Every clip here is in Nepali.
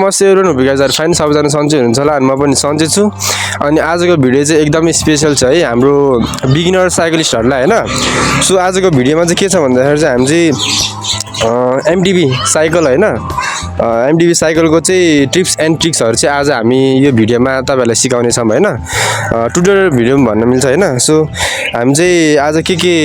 नमस्ते everyone, hope guys are fine. सबैजना सन्चै हुनुहुन्छ होला अनि म पनि सन्चै छु। अनि आजको भिडियो चाहिँ एकदमै स्पेसल छ है हाम्रो बिगिनर साइक्लिस्टहरूलाई हैन। सो आजको भिडियोमा चाहिँ के छ भन्दाखेरि चाहिँ हामी चाहिँ एमटिबी साइकल हैन, एमटिबी साइकलको चाहिँ टिप्स एन्ड ट्रिक्सहरू चाहिँ आज हामी यो भिडियोमा तपाईहरुलाई सिकाउने छौं हैन। ट्युटोरियल भिडियो पनि भन्न मिल्छ हैन। सो हामी चाहिँ आज के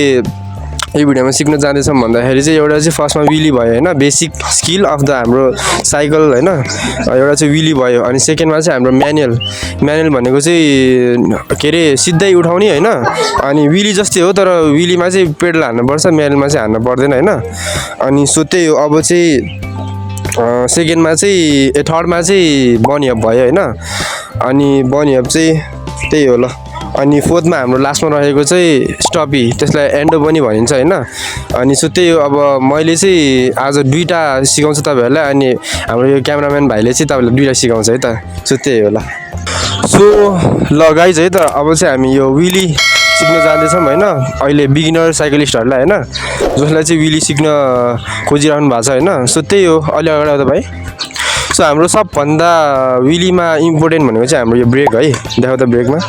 यो भिडियोमा सिक्न जाँदैछौँ भन्दाखेरि चाहिँ एउटा चाहिँ फर्स्टमा विली भयो हैन, बेसिक स्किल अफ द हाम्रो साइकल हैन। एउटा चाहिँ विली भयो अनि सेकेन्डमा चाहिँ हाम्रो म्यानुअल भनेको चाहिँ के अरे सिधै उठाउने हैन। अनि विली जस्तै हो तर विलीमा चाहिँ पेडल हान्नुपर्छ, म्यानुअलमा चाहिँ हान्न पर्दैन हैन। अनि सो त्यही हो। अब चाहिँ सेकेन्डमा चाहिँ थर्डमा चाहिँ बनी अप भयो हैन। अनि बनी अप चाहिँ त्यही हो ल। अनि फोर्थमा हाम्रो लास्टमा रहेको चाहिँ स्टपी, त्यसलाई एन्डो पनि भनिन्छ हैन। अनि सो त्यही हो। अब मैले चाहिँ आज दुईटा सिकाउँछु तपाईहरुलाई अनि हाम्रो यो क्यामेराम्यान भाइले चाहिँ तपाईहरुलाई दुईटा सिकाउँछ है त। सो त्यही हो ल। सो ल गाइज है त, अब चाहिँ हामी यो विली सिक्न जाँदैछौँ हैन। अहिले बिगिनर साइक्लिस्टहरूलाई हैन, जसलाई चाहिँ विली सिक्न खोजिरहनु भएको छ हैन। सो त्यही हो। अलि अगाडि आउँदा भाइ। सो हाम्रो सबभन्दा विलीमा इम्पोर्टेन्ट भनेको चाहिँ हाम्रो यो ब्रेक है। देखाउ त ब्रेकमा,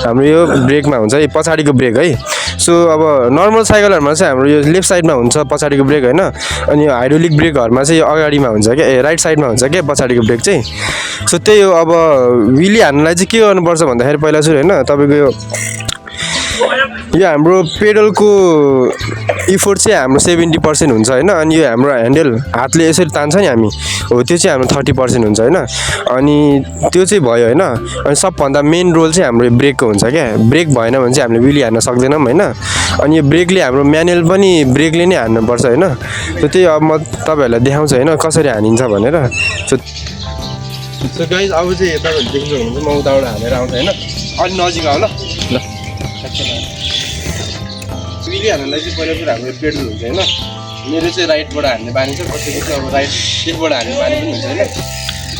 हाम्रो यो ब्रेकमा हुन्छ है, पछाडिको ब्रेक है। सो अब नर्मल साइकलहरुमा चाहिँ हाम्रो यो लेफ्ट साइडमा हुन्छ पछाडिको ब्रेक हैन। अनि यो हाइड्रोलिक ब्रेकहरुमा चाहिँ यो अगाडिमा हुन्छ के, राइट साइडमा हुन्छ के पछाडिको ब्रेक चाहिँ। सो त्यही हो। अब विली हान्नलाई चाहिँ के गर्नुपर्छ भन्दाखेरि पहिला सुरु हैन, तपाईको यो हाम्रो पेडलको इफोर्ट चाहिँ हाम्रो 70% हुन्छ हैन। अनि यो हाम्रो ह्यान्डल हातले यसरी तान्छ नि हामी, हो त्यो चाहिँ हाम्रो 30% हुन्छ हैन। अनि त्यो चाहिँ भयो हैन। अनि सबभन्दा मेन रोल चाहिँ हाम्रो ब्रेकको हुन्छ क्या। ब्रेक भएन भने चाहिँ हामीले विली हान्न सक्दैनौँ हैन। अनि यो ब्रेकले हाम्रो म्यानुअल पनि ब्रेकले नै हान्नुपर्छ हैन। सो त्यही अब म तपाईहरुलाई देखाउँछु हैन कसरी हानिन्छ भनेर। सो गाइज अब चाहिँ तपाईहरुले देख्नुहुन्छ म उताबाट हानेर आउँछु हैन। अलि नजिक आऊ ल। विली हान्नलाई चाहिँ पहिला कुरा हाम्रो पेडल हुन्छ हैन। मेरो चाहिँ राइटबाट हान्ने बानी छ, कसैको चाहिँ अब लेफ्टबाट हान्ने बानी पनि हुन्छ हैन।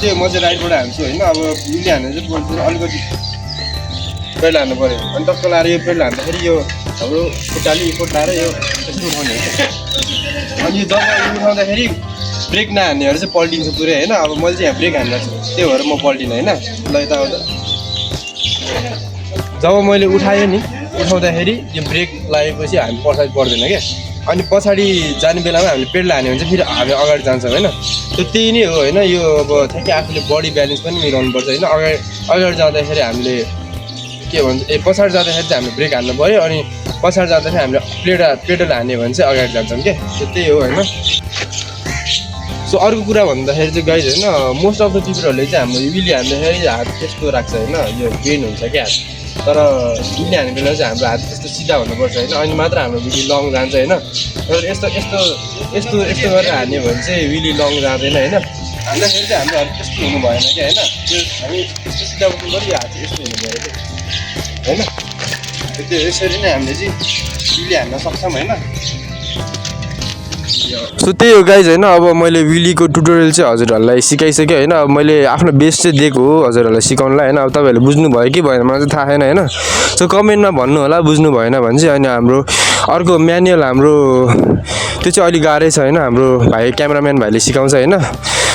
त्यो म चाहिँ राइटबाट हान्छु हैन। अब विली हान्ने चाहिँ अलिकति पेडल हान्नु पर्यो। अनि टक्क लाएर यो पेडल हान्दाखेरि यो हाम्रो खुट्टाले इफोर्ट लाएर यो यस्तो उठाउने हो। अनि जब यो उठाउँदाखेरि ब्रेक नहान्नेहरू चाहिँ पल्टिन्छ पुरै हैन। अब मैले चाहिँ यहाँ ब्रेक हान्न छु, त्यही भएर म पल्टिनँ हैन। ल यता आउँदा जब मैले उठाएँ नि, उठाउँदाखेरि यो ब्रेक लागेपछि हामी पछाडि पर्दैन क्या। अनि पछाडि जाने बेलामा हामीले पेडल हान्यो भने चाहिँ फेरि हामी अगाडि जान्छौँ हैन। त्यो त्यही नै हो हैन। यो अब ठ्याक्कै आफूले बडी ब्यालेन्स पनि मिलाउनुपर्छ हैन। अगाडि जाँदाखेरि हामीले के भन्छ पछाडि जाँदाखेरि चाहिँ हामीले ब्रेक हान्नु पऱ्यो। अनि पछाडि जाँदाखेरि हामीले पेडल हान्यो भने चाहिँ अगाडि जान्छौँ क्या। त्यो त्यही हो हैन। सो अर्को कुरा भन्दाखेरि चाहिँ गाइज हैन, मोस्ट अफ द पिपलहरूले चाहिँ हाम्रो विली हान्दाखेरि हात त्यस्तो राख्छ हैन, यो बेन्ड हुन्छ क्या हात। तर विली हान्ने बेला चाहिँ हाम्रो हात त्यस्तो सिधा हुनुपर्छ हैन। अनि मात्र हाम्रो विली लङ जान्छ हैन। तर यस्तो गरेर हान्यो भने चाहिँ विली लङ जाँदैन हैन। हान्दाखेरि चाहिँ हाम्रो हात त्यस्तो हुनु भएन क्या हैन। त्यो हामी यस्तो सिधा उठ्नु पऱ्यो, हात चाहिँ यस्तो हुनु पऱ्यो क्या हैन। त्यो यसरी नै हामीले चाहिँ विली हान्न सक्छौँ हैन। सो त्यही हो गाइज हैन। अब मैले विलीको ट्युटोरियल चाहिँ हजुरहरूलाई सिकाइसकेँ हैन। अब मैले आफ्नो बेस्ट चाहिँ दिएको हो हजुरहरूलाई सिकाउनलाई हैन। अब तपाईहरुले बुझ्नु भयो कि भएन मलाई चाहिँ थाहा छैन हैन। सो कमेन्टमा भन्नु होला बुझ्नु भएन भने चाहिँ। अनि हाम्रो अर्को म्यानुअल हाम्रो त्यो चाहिँ अलिक गाह्रै छ हैन। हाम्रो भाइ क्यामेराम्यान भाइले सिकाउँछ हैन।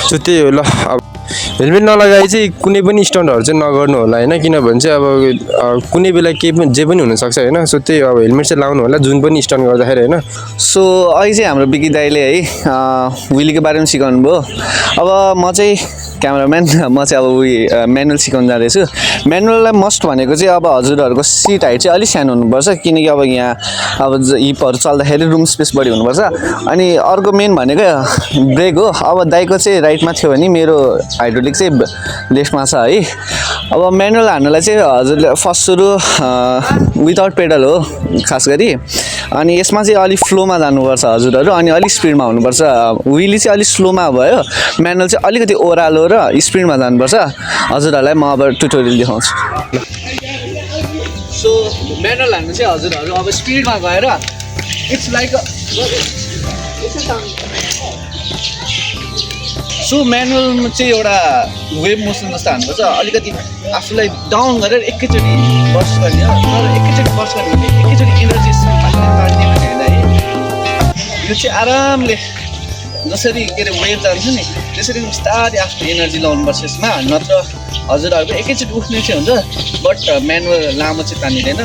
सो त्यही हो ल। अब हेलमेट नलगाए चाहिँ कुनै पनि स्टन्टहरू चाहिँ नगर्नु होला हैन, किनभने चाहिँ अब कुनै बेला जे पनि हुनसक्छ हैन। सो त्यही अब हेलमेट चाहिँ लाउनु होला जुन पनि स्टन्ट गर्दाखेरि हैन। सो अहिले चाहिँ हाम्रो बिकी दाइले है विलीको बारेमा सिकाउनु भयो। अब म चाहिँ क्यामेराम्यान, म चाहिँ अब म्यानुअल सिकाउनु जाँदैछु। म्यानुअललाई मस्ट भनेको चाहिँ अब हजुरहरूको सिट हाइट चाहिँ अलिक सानो हुनुपर्छ, किनकि अब यहाँ अब हिपहरू चल्दाखेरि रुम स्पेस बढी हुनुपर्छ। अनि अर्को मेन भनेको ब्रेक हो। अब दाइको चाहिँ राइटमा थियो भने मेरो हाइड्रोलिक चाहिँ लेफ्टमा छ है। अब म्यानुअल हान्नलाई चाहिँ हजुरले फर्स्ट सुरु विदाउट पेडल हो खास गरी। अनि यसमा चाहिँ अलिक फ्लोमा जानुपर्छ हजुरहरू, अनि अलिक स्पिडमा हुनुपर्छ। विली चाहिँ अलिक स्लोमा भयो, म्यानुअल चाहिँ अलिकति ओह्रालो र स्पिडमा जानुपर्छ। हजुरहरूलाई म अब ट्युटोरियल देखाउँछु। सो म्यानुअल हान्नु चाहिँ हजुरहरू अब स्पिडमा गएर इट्स लाइक सो म्यानुअलमा चाहिँ एउटा वेभ मोसन जस्तो हान्नुपर्छ। अलिकति आफूलाई डाउन गरेर एकैचोटि बर्स्ट गर्ने हो। तर एकैचोटि बर्स्ट गर्ने भने एकैचोटि इनर्जी काट्ने भने है यो चाहिँ आरामले जसरी के अरे वेभ जान्छ नि त्यसरी बिस्तारै आफ्नो एनर्जी लाउनुपर्छ यसमा नत्र हजुरहरूको एकैचोटि उठ्ने चाहिँ हुन्छ बट म्यानुअल लामो चाहिँ तानिँदैन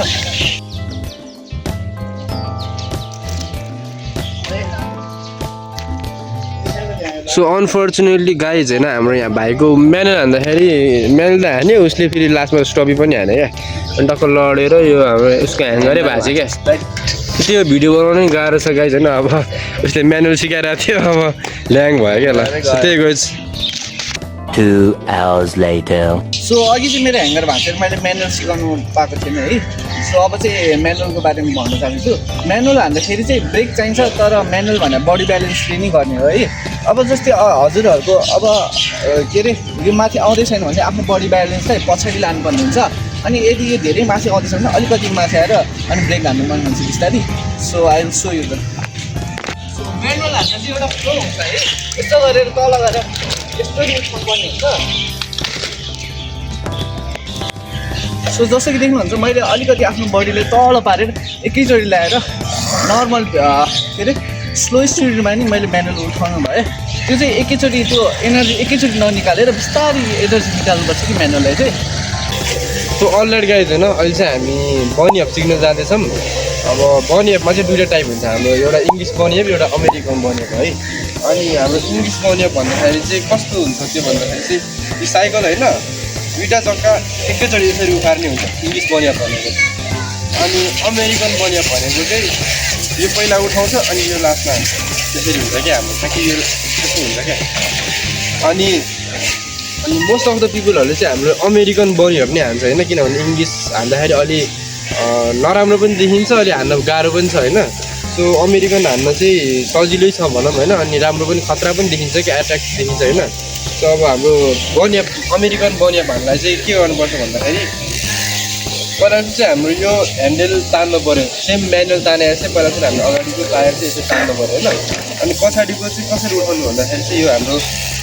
सो अनफर्चुनेटली गाइज होइन हाम्रो यहाँ भाइको म्यानुअल हान्दाखेरि म्यानुअल त हान्यो उसले फेरि लास्टमा स्टपी पनि हान्यो क्या अनि टक्क लडेर यो हाम्रो उसको ह्याङ्गरै भएको छ क्या त्यो भिडियो बनाउनु नि गाह्रो छ गाइज होइन अब उसले म्यानुअल सिकाइरहेको थियो अब ल्याङ भयो क्या ल त्यही गाइज 2 hours later. सो अघि चाहिँ मेरो ह्याङ्गर भएको थियो मैले म्यानुअल सिकाउनु पाएको थिएन है सो अब चाहिँ म्यानुअलको बारेमा भन्न चाहन्छु म्यानुअल हान्दाखेरि चाहिँ ब्रेक चाहिन्छ तर म्यानुअल भनेर बडी ब्यालेन्स ट्रेनिङ गर्ने हो है अब जस्तै हजुरहरूको अब के अरे यो माथि आउँदै छैन भने आफ्नो बडी ब्यालेन्सलाई पछाडि लानुपर्ने हुन्छ अनि यदि यो धेरै माथि आउँदैछ भने अलिकति माथि आएर अनि ब्रेक हान्नु मन हुन्छ बिस्तारै so I will so you the so manual हान्न चाहिँ एउटा फ्लो हुन्छ है यस्तो गरेर तल गरेर यस्तो उठाउनुपर्ने हुन्छ सो जस्तो कि देख्नुहुन्छ मैले अलिकति आफ्नो बडीले तल पारेर एकैचोटि ल्याएर नर्मल के अरे स्लो स्पिडमा नि मैले म्यानुअल उठाउनु भएँ त्यो चाहिँ एकैचोटि त्यो एनर्जी एकैचोटि ननिकालेर बिस्तारै एनर्जी निकाल्नुपर्छ कि म्यानुअललाई चाहिँ सो अलरेडी गाइज होइन अहिले चाहिँ हामी बनी एप सिक्न जाँदैछौँ अब बनी एपमा चाहिँ दुईवटा टाइप हुन्छ हाम्रो एउटा इङ्ग्लिस बनी एप एउटा अमेरिकन बनी एप है अनि हाम्रो इङ्ग्लिस बनी एप भन्दाखेरि चाहिँ कस्तो हुन्छ त्यो भन्दाखेरि चाहिँ यो साइकल होइन दुईवटा चक्का एकैचोटि यसरी उखार्ने हुन्छ इङ्ग्लिस बनी एप भनेको अनि अमेरिकन बनी एप भनेको चाहिँ यो पहिला उठाउँछ अनि यो लास्टमा त्यसरी हुन्छ क्या हाम्रो ताकि यो त्यस्तो हुन्छ क्या अनि मोस्ट अफ द पिपलहरूले चाहिँ हाम्रो अमेरिकन बनी एप नै हान्छ होइन किनभने इङ्ग्लिस हान्दाखेरि अलि नराम्रो पनि देखिन्छ अलि हान्न गाह्रो पनि छ होइन सो अमेरिकन हान्न चाहिँ सजिलै छ भनौँ होइन अनि राम्रो पनि खतरा पनि देखिन्छ कि एट्र्याक्टिभ देखिन्छ होइन सो अब हाम्रो बनी एप अमेरिकन बनी एप हान्नलाई चाहिँ के गर्नुपर्छ भन्दाखेरि पहिला चाहिँ हाम्रो यो ह्यान्डल तान्नु पऱ्यो सेम म्यानुअल तानेर चाहिँ पहिला चाहिँ हाम्रो अगाडिको टायर चाहिँ यसरी तान्नु पऱ्यो होइन अनि पछाडिको चाहिँ कसरी उठाउनु भन्दाखेरि चाहिँ यो हाम्रो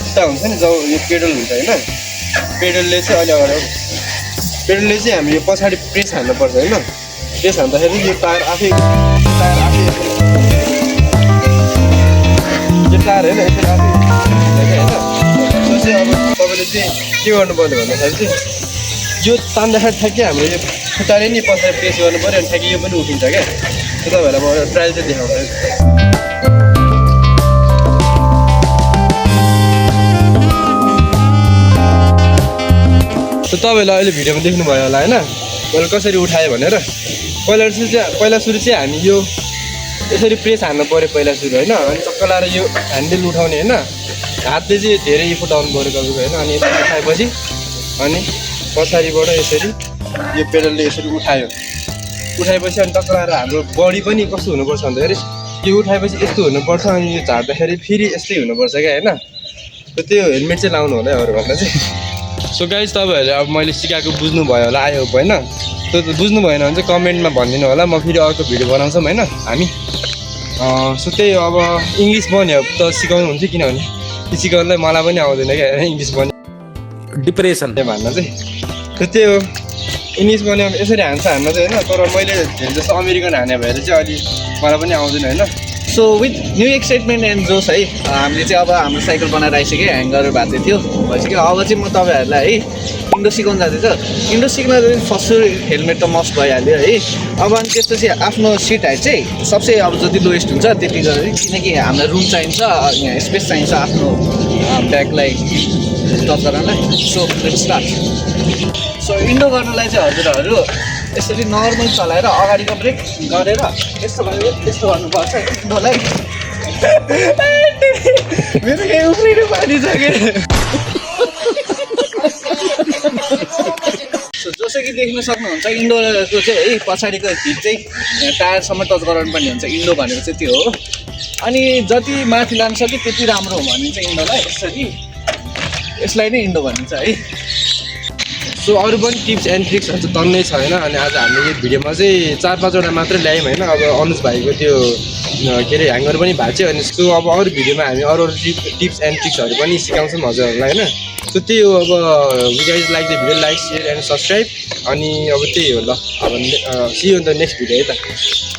खुट्टा हुन्छ नि जब यो पेडल हुन्छ होइन पेडलले चाहिँ अहिले अगाडि पेडलले चाहिँ हामी यो पछाडि प्रेस हान्नुपर्छ होइन प्रेस हान्दाखेरि यो टायर आफै यो टायर होइन यसरी आफै हुन्छ क्या होइन त्यो चाहिँ अब तपाईँले चाहिँ के गर्नुपर्ने भन्दाखेरि चाहिँ यो तान्दाखेरि ठ्याक्कै हाम्रो यो खुट्टाले नि पछाडि प्रेस गर्नु पऱ्यो अनि ठ्याक्कै यो पनि उठिन्छ क्या त्यो तपाईँहरूलाई म ट्रायल चाहिँ देखाउँछु तपाईँहरूले अहिले भिडियोमा देख्नुभयो होला होइन मैले कसरी उठाएँ भनेर पहिला सुरु चाहिँ हामी यो यसरी प्रेस हान्नु पऱ्यो पहिला सुरु होइन अनि चक्क लाएर यो ह्यान्डल उठाउने होइन हातले चाहिँ धेरै इफोर्ट आउनु पऱ्यो तपाईँको होइन अनि यसरी उठाएपछि अनि पछाडिबाट यसरी यो पेडलले यसरी उठाएपछि अनि टक्क लाएर हाम्रो बडी पनि कस्तो हुनुपर्छ भन्दाखेरि यो उठाएपछि यस्तो हुनुपर्छ अनि यो झार्दाखेरि फेरि यस्तै हुनुपर्छ क्या होइन त्यो हेलमेट चाहिँ लाउनु होला अरूभन्दा चाहिँ सो गाइज तपाईँहरूले अब मैले सिकाएको बुझ्नुभयो होला आयो होइन त्यो बुझ्नु भएन भने चाहिँ कमेन्टमा भनिदिनु होला म फेरि अर्को भिडियो बनाउँछौँ होइन हामी सो त्यही अब इङ्ग्लिस बन्यो त सिकाउनु हुन्छ किनभने त्यो सिकाउनुलाई मलाई पनि आउँदैन क्या इङ्ग्लिस बन्यो डिप्रेसन भन्न चाहिँ त्यही हो इङ्ग्लिस बन्यो यसरी हान्छ हान्न चाहिँ होइन तर मैले धेरै जस्तो अमेरिकन हाने भएर चाहिँ अलि मलाई पनि आउँदैन होइन so with new excitement and जोस है हामीले चाहिँ अब हाम्रो साइकल बनाएर आइसक्यो ह्याङ्गर भएको थियो भइसक्यो अब चाहिँ म तपाईँहरूलाई है इन्डो सिकाउनु जाँदैछ इन्डो सिक्न फर्स्ट हेलमेट त मस्ट भइहाल्यो है अब अनि त्यसपछि आफ्नो सिट हाइट चाहिँ सबसे अब जति लोएस्ट हुन्छ त्यति गरेर किनकि हामीलाई रुम चाहिन्छ यहाँ स्पेस चाहिन्छ आफ्नो ब्यागलाई टच गर्नलाई so let's start so Indo गर्नलाई चाहिँ हजुरहरू यसरी नर्मल चलाएर अगाडिको ब्रेक गरेर यस्तो गरेर त्यस्तो गर्नुपर्छ इन्डोलाई मेरो केही उफ्रिनु पारिसक्यो जसो कि देख्न सक्नुहुन्छ इन्डोको चाहिँ है पछाडिको हिट चाहिँ टायरसम्म टच गराउनु पर्ने हुन्छ इन्डो भनेको चाहिँ त्यो हो अनि जति माथि लानु सक्यो त्यति राम्रो हो भनिन्छ इन्डोलाई यसलाई नै इन्डो भनिन्छ है सो अरू पनि टिप्स एन्ड ट्रिक्सहरू चाहिँ तन्नै छ होइन अनि आज हामीले यो भिडियोमा चाहिँ 4-5वटा मात्रै ल्यायौँ होइन अब अनुज भाइको त्यो के अरे ह्याङ्गर पनि भएको थियो अनि सो अब अरू भिडियोमा हामी अरू टिप्स एन्ड ट्रिक्सहरू पनि सिकाउँछौँ हजुरहरूलाई होइन सो त्यही हो अब you guys like the video like share and subscribe अनि अब त्यही हो ल अब see you in the next video है त